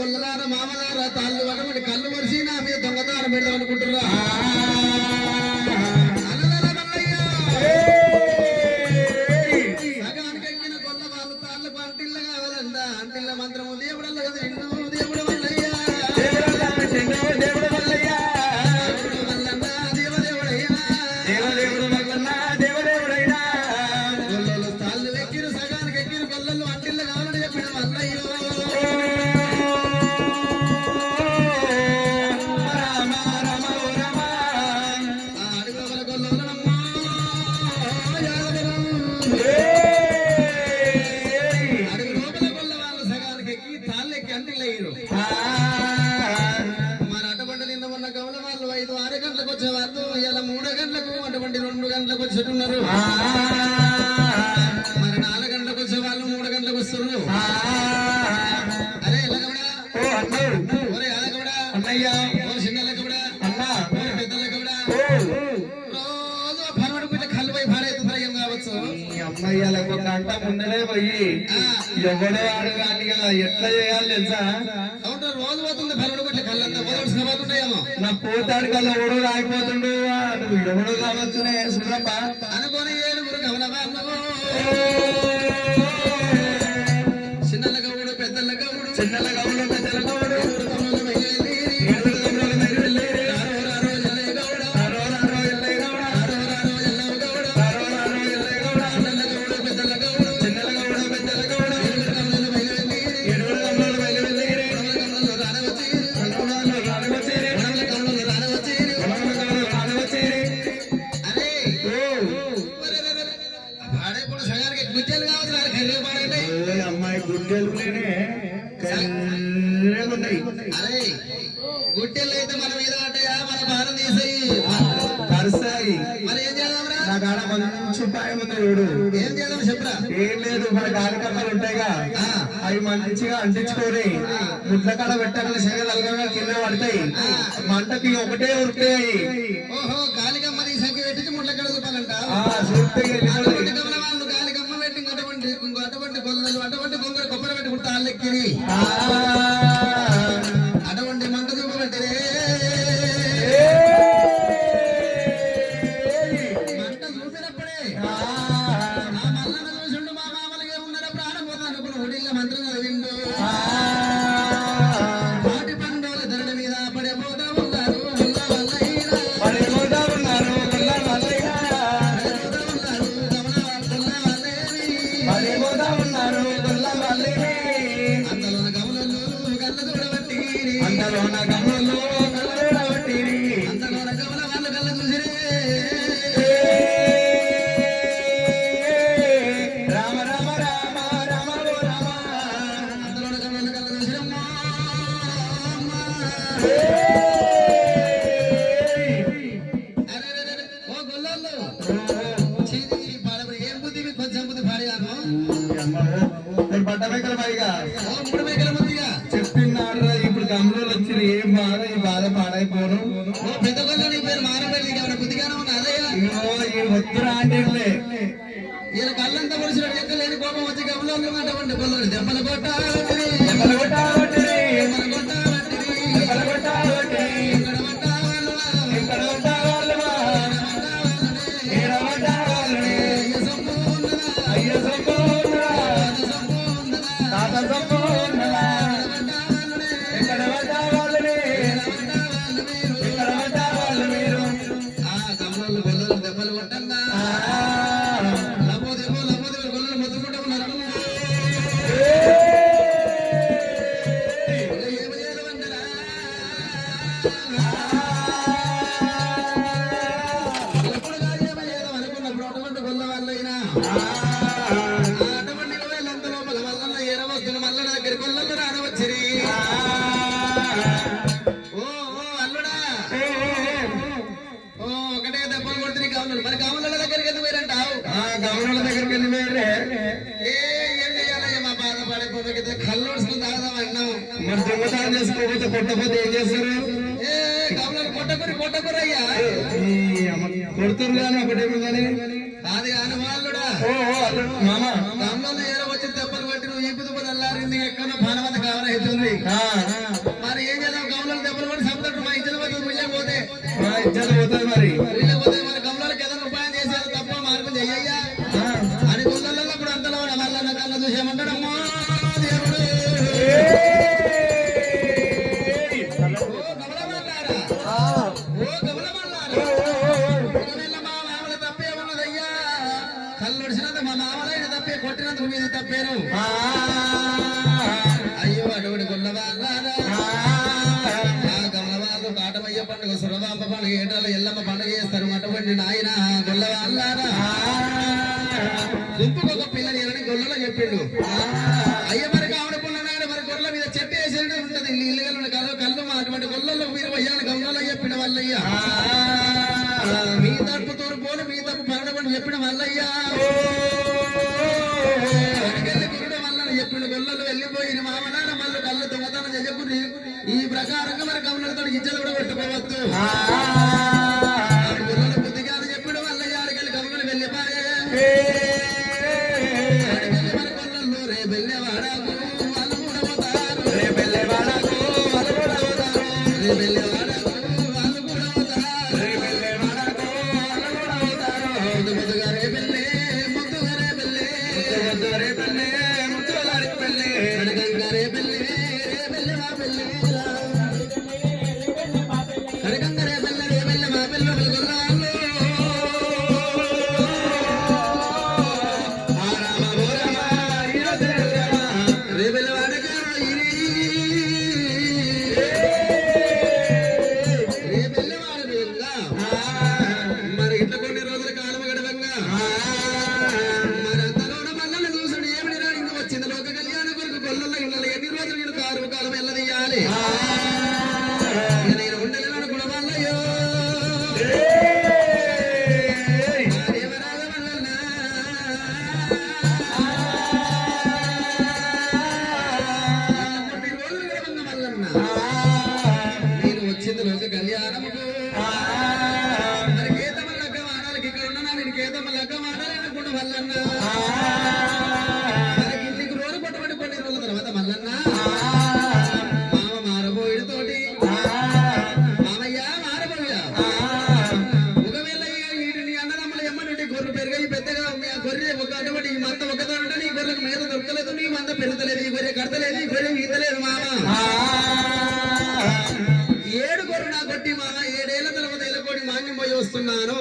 గొల్లలార మామలార తాళ్ళు వడబడి కళ్ళు మరిచి నా మీద దొంగతారం పెడదాం అనుకుంటున్నా సగానికి ఎక్కిన గొల్ల వాళ్ళు తాళ్ళకు అంటిల్ల కావాలంట అంటిల్ల మంత్రము దేవుడల్ల కదా ఎన్నో దేవుడు వల్లయ్యా దేవుడు వల్లయ్యా వల్లన్నా దేవదేవుడయ్యా దేవదేవుడు వల్లన్నా దేవదేవుడయ్యా గొల్లలు తాళ్ళు ఎక్కిన సగానికి ఎక్కిన గొల్లలు అంటిల్ల కావాలని చెప్పిన వల్లయ్యో మన అటువంటి నిన్న మొన్న గౌల వాళ్ళు 5-6 గంటలకు వచ్చేవాళ్ళు ఇలా 3 గంటలకు అటువంటి 2 గంటలకు వచ్చేట్టున్నారు మరి 4 గంటలకు వచ్చేవాళ్ళు 3 గంటలకు వస్తున్నారు అరే ఎల్లగౌడా ఒరే ఆలగౌడా అన్నయ్య ఓ చిన్నలగౌడా అన్నా ఓ పెద్దలగౌడా రోజు పరమడు పిల్ల కళ్ళు పోయి పాడైతుందా ఏం కావచ్చు అమ్మయ్యాల ఒక గంట ముందరే పోయి ఎవడో ఆడు కానీ ఎట్లా చేయాలి తెలుసా రోజు పోతుంది పరమడు పిల్ల కళ్ళంతా పోదాల్సిన పోతుంటాయేమో నా పోతాడు కల్లా ఎవడో రాకపోతుండు నువ్వు ఎవడో కావచ్చునే సురప్ప అనుకోని 7 గమనవా చిన్నల గౌడు పెద్దల గౌడు చిన్నల గౌడు పెద్దల గౌడు అమ్మాయి గుడ్డెలునే అరే గుట్టెలు అయితే మన మీద పడ్డాయా మన భారం తీసాయి కరుస్తాయి మరి ఏం చేద్దాంరా నా కాడ మంచి ఉపాయం ఉంది చూడు ఏం చేద్దాం చెప్పరా ఏం లేదు మన కార్యకర్తలు ఉంటాయిగా అవి మంచిగా అంటించుకొని ముట్ల కాడ పెట్టాలని శరీర అలగగా కింద పడతాయి మంటకి ఒకటే ఉరుకుతాయి ఓహో గాలికమ్మ నీ సంఖ్య పెట్టి ముట్ల కాడ చూపాలంట వాళ్ళు గాలికమ్మ పెట్టి అటువంటి గొల్లలు అటువంటి గొంగర కొబ్బరి పెట్టుకుంటా అల్లెక్కిరి అటువంటి మంట చూపబెట్టరే మంట చూపినప్పుడే ఆ మల్లన్న చూసిండు మా మామలుగా ఉన్నాడు ప్రాణపోతా అనుకున్న ఒడిల్ల మంత్రం చదివిండు వాటి పండుగల ధరల మీద పడిపోతా ఉన్నారు అంతలోన గమనంలో అంతలోన గమన వాళ్ళు కళ్ళ చూసిరే రామ రామ రామ రామ రామ అంతలోన గమన కళ్ళ చూసిరమ్మా ఓ గొల్లోళ్ళు ఏం బుద్ధి కొంచెం బుద్ధి పాడిగాను బట్ట మేకల పైగా ఓ 3 మేకల బుద్ధిగా చెప్పినాడు ఇప్పుడు గమనంలో వచ్చిన ఏం బాధ ఈ బాధ పాడైపోను ఓ పెద్ద గొల్ల నీ పేరు మారబెట్టి ఏమైనా బుద్ధిగానే ఉన్నా అదయ్యా ఈ వద్దురా అంటే ఈయన కళ్ళంతా పొడిచినట్టు ఎక్క లేని కోపం వచ్చి గమనంలో అటువంటి గొల్లలు దెబ్బలు కొట్టాలి దెబ్బలు కొట్టంగా లబోదేమో గొల్లలు మొత్తుకుంటూ ఉన్నారు అనుకున్నప్పుడు అటువంటి గొల్ల వాళ్ళైనా అటువంటి ఎంత లోపల మల్లన్న ఏరవస్తున్న మల్లన్న దగ్గర గొల్లలు రానవచ్చిరి ఓ అల్లుడా ఓ ఒకటే దెబ్బలు కొడుతుంది గమనులు మరి గమనుల దగ్గరికి ఎందుకు పోయారంటావు గమనాల దగ్గరికి వెళ్ళి ఏం చేయాలయ్యా మా బాధపడిపోతే కళ్ళు వస్తుంది తాగదాం అన్నాం మరి దొంగతనం చేసుకోకపోతే కొట్టకపోతే ఏం చేస్తారు గమనాలు కొట్టకురి అయ్యా కొడుతురు కానీ ఒకటేమో కానీ అది కాని వాళ్ళుడా మామ గమనాలు ఏర వచ్చి దెబ్బలు పట్టి నువ్వు ఈ దుబ్బు దుబ్బు నల్లారింది ఎక్కడ భానవంత కావాలవుతుంది ఆ, మరి ఏం చేద్దాం గమలాలు దెబ్బలు కూడా సముద్రం మా ఇచ్చిన పోతుంది వీళ్ళకపోతే ఆ, ఇజ్జత పోతుంది మరి. వీళ్ళకపోతే మన గమలాలకు ఏదైనా ఉపాయం చేసేది తప్ప మార్పు చెయ్యయ్యా ఆ, అని గుళ్ళల్లో కూడా అంతలో మళ్ళా కన్నా చూసామంటాడు అమ్మా దేవుడు ఓ గమలమల్లారా ఆ, ఓ గమలమల్లారా ఒకవేళ మా మామల తప్పే ఉన్నదయ్యా కళ్ళు ఒడిచినంత మా మామలైన తప్పే కొట్టినందుకు మీద తప్పేను ఆ, అయ్యో అటువంటి గుళ్ళవాళ్ళారా ఆ గమలవాళ్ళు కాటమయ్య పండుగ సురవాంబ పండుగ ఏటాలు ఎల్లమ్మ పండుగ చేస్తారు అటువంటి నాయన గొల్లవాళ్ళారా గుంపుకొక పిల్లని ఎలని గొల్లలో చెప్పిండు అయ్య మరి కావడ పుల్లనాడు మరి గొర్రెల మీద చెట్టు వేసేది ఉంటది ఇల్లు కళ్ళు అటువంటి గొల్లలో మీరు వయ్యాలి గమలలో చెప్పిన వల్లయ్యా మీ తరపు తోరుపోను మీ తరపు పరడమని చెప్పిన వల్లయ్యా వెనకెళ్ళి గురుడు వల్ల చెప్పిన గొల్లలు వెళ్ళిపోయిన మామనాన్న మళ్ళీ కళ్ళు దొంగతనం చెప్పుకుని ఈ ప్రకారంగా మరి గమలతో ఇజ్జలు కూడా పెట్టుకోవద్దు గొల్లల బుద్ధిగా చెప్పిన వల్లయ్య ఆడికెళ్ళి గమలు వెళ్ళిపోయే మరి గొల్లలు రే వెళ్ళేవాడాకు వాళ్ళు కూడా పోతారు రే వెళ్ళేవాడాకు వాళ్ళు కూడా పోతారు రే వెళ్ళేవాడాకు వాళ్ళు కూడా పోతారు రే వెళ్ళేవాడాకు వాళ్ళు కూడా పోతారు ముద్దుగా రే పెళ్ళే ముద్దుగా రే పెళ్ళే ముద్దుగా రే పెళ్ళే ముద్దుగా రే పెళ్ళే కనకంగా రే పెళ్ళే రే పెళ్ళే మా పెళ్ళే కనకంగా రే పెళ్ళే రే పెళ్ళే మా పెళ్ళే గొల్లవాళ్ళు ఆ రామ ఓ రామ ఈరోజు రే పెళ్ళే వాడక రే పెళ్ళే వాడగా మరి ఇట్లా కొన్ని రోజుల కాలం గడవంగా మరి అంతలోన మల్లన్న చూసుడు ఏమిటి రాడు ఇంకా వచ్చింది లోక కళ్యాణ కొరకు గొల్లల్లో ఇళ్ళలో ఎన్ని రోజులు నేను కారు కాలం వెళ్ళదీయాలి నేను ఉండలేను కూడా మల్లయ్యో దేవరాజ మల్లన్న కొన్ని రోజులు గడవంగా మల్లన్న నేను వచ్చింది లోక కళ్యాణముకు మరి కేతమ్మ లగ్గ వాడాలకి ఇక్కడ ఉన్నా నేను కేతమ్మ లగ్గ వాడాలనుకుంటూ మల్లన్న మరి ఇంటికి రోజు పట్టుబడి కొన్ని రోజుల తర్వాత మల్లన్న మామ మారబోయిడు తోటి మామయ్య మారబోయా ఒకవేళ నీ అన్నదమ్మల ఎమ్మటి గొర్రె పెరిగాయి పెద్దగా ఉంది ఆ గొర్రె ఒక అటువంటి ఈ మంద ఒకదా ఉంటే నీ గొర్రెకు మేత దొరకలేదు నీ మంద పెరుగుతలేదు ఈ గొర్రె కడతలేదు ఈ గొర్రె ఈతలేదు మామ ఏడు గొర్రె నా కొట్టి మామ ఏడేళ్ల తర్వాత ఎలకోడి మాన్యం పోయి వస్తున్నాను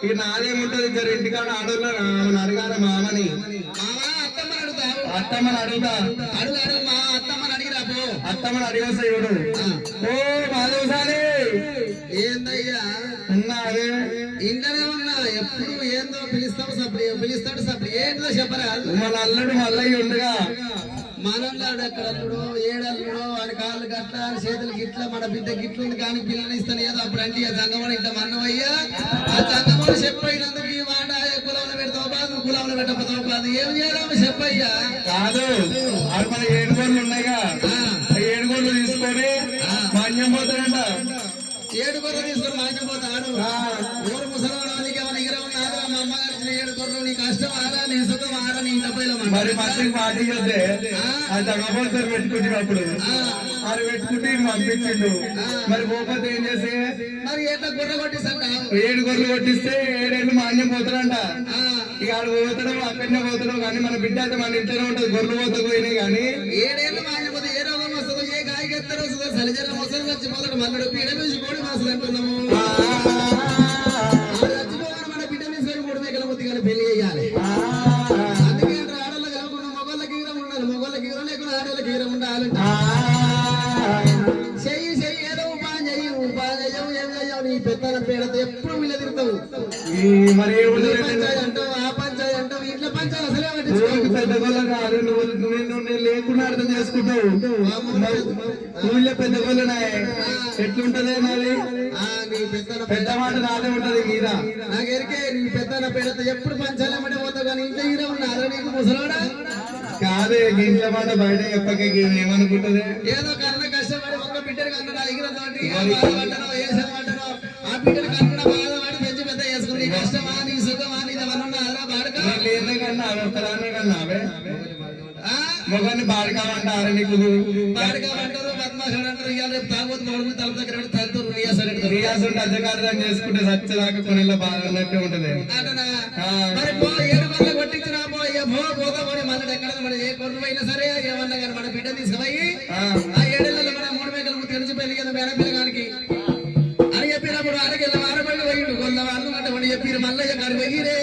ఈ నాదేముంటది ఇద్దరు ఇంటికాడ ఆడోళ్ళ అడగాలి మామని. మామ అత్తమ్మని అడుగుతావు అత్తమ్మని అడుగుతా, అడుగు అడుగు మా అత్తమ్మని అడిగిరా పో అత్తమ్మని అడిగేస్తా ఇవ్వడు. ఓ మాధవసాని ఏందయ్యా ఉన్నా అదే ఇంట్లోనే ఉన్నా ఎప్పుడు ఏందో పిలుస్తాడు సప్లి ఏంటో చెప్పరాదు మన అల్లుడు మల్లయ్య ఉండగా మనల్లాడు ఎక్కడ అల్లుడు ఏడల్లుడు వాడి కాళ్ళు గట్ల చేతులు గిట్ల మన బిడ్డ గిట్లు ఉంది కానీ పిల్లని ఇస్తాను ఏదో అప్పుడు అంటే ఆ సంగమని ఇంత మన్నవయ్యా ఆ సంగమని చెప్పయినందుకు ఈ మాట కులంలో పెడతావు కాదు కులంలో పెట్టకపోతావు కాదు ఏం చేయడం చెప్పయ్యా కాదు అది మన ఏడుగోళ్ళు ఉన్నాయిగా ఆ ఏడుగోళ్ళు తీసుకొని మాన్యం పోతాడంట. ఏడు గొర్రెలు తీసుకొని మాంచపోతాడు ఊరు ముసలివాడు నీకేమైనా ఎగిర ఉన్నారా మా అమ్మగారి ఏడు గొర్రెలు నీ కష్టం ఆరా నీ సుఖం ఆరా నీ ఇంట మరి మంచికి పార్టీ చేస్తే అది తగ్గపోతారు పెట్టుకుంటున్నప్పుడు అది పెట్టుకుంటే ఈయన పంపించిండు. మరి పోకపోతే ఏం చేస్తే మరి ఎట్లా గొర్రె కొట్టిస్తాడు ఏడు గొర్రెలు కొట్టిస్తే ఏడేళ్ళు మాన్యం పోతాడంట. ఇక ఆడు పోతాడు అక్కడనే పోతాడు కానీ మన బిడ్డ అయితే మన ఇంట్లోనే ఉంటది. గొర్రెలు పోతా పోయినాయి కానీ ఏడేళ్ళు మాయపోతే ఏ రోగం వస్తుందో ఏ గాయకి ఎత్తరో వస్తుందో సలిజల మొసలు వచ్చి మొదలు మల్లడు పీడ నుంచి కోడి మాసులు అంటున్నాము చచ్చిపోవాలి మన బిడ్డ తీసుకొని మూడు మేకల ముద్దిగా పెళ్లి చేయాలి. అందుకే ఆడోళ్ళ కాకుండా మొగోళ్ళకి ఈరం ఉండాలి, మొగోళ్ళకి ఈరం లేకుండా ఆడోళ్ళకి ఈరం ఉండాలి. చెయ్యి ఏదో ఉపాయం చెయ్యవు ఏం చెయ్యవు నీ పెద్దల పేడతో ఎప్పుడు వీళ్ళ తిరుగుతావు. మరి పంచాయి అంటావు ఆ పంచాయి అంటావు ఇంట్లో పంచాయి అసలే పెద్ద గొల్ల కాదు నేను లేకుండా అర్థం చేసుకుంటావు. ఊళ్ళో పెద్ద గొల్లనాయ ఎట్లుంటదే మరి నీ పెద్దల పెద్ద మాట నాదే ఉంటది మీద. నాకెరికే నీ పెద్దల పేడతో ఎప్పుడు పంచాలమ్మడే పోతావు కానీ ఇంట్లో హీరో ఉన్నారా నీకు ముసలోడా కాదే ఇంట్లో మాట బయట చెప్పకే ఏమనుకుంటది. ఏదో కన్న కష్టపడి ఒక బిడ్డలు కన్నా ఎగిర తోటి పట్టనో వేసిన పట్టనో ఆ బిడ్డలు కన్నా బాధపడి పెంచి పెద్ద చేసుకుని నీ కష్టమా నీ సుఖమా నీ ఏమన్నా బాడక లేదే కన్నా ఒక్కదాన్నే కన్నా మొగని బాడకాలంటారు నీకు బాడగా అంటారు బద్మాషుడు అంటారు ఇవాళ రేపు తాగబోతు మూడు తలుపు దగ్గర పెట్టి తలుపుతారు రియాజ్ ఉంటే అధికారం చేసుకుంటే సచ్చదాకా కొనిలో బాగా ఉన్నట్టే ఉంటది అంటనా మరి పో 7 పనులు కొట్టించిన పోతామని మళ్ళీ ఎక్కడ మన ఏ కొడుకు అయినా సరే ఏమన్నా కానీ మన బిడ్డ తీసుకుపోయి ఆ 7 నెలలు మన 3 మేకలు తెలిసి పెళ్లి కదా మేడ పిల్లగానికి అని చెప్పినప్పుడు ఆడకెళ్ళ ఆడబడి పోయిండు కొల్ల వాళ్ళు అంటే చెప్పి మల్లయ్య గారు పోయి రే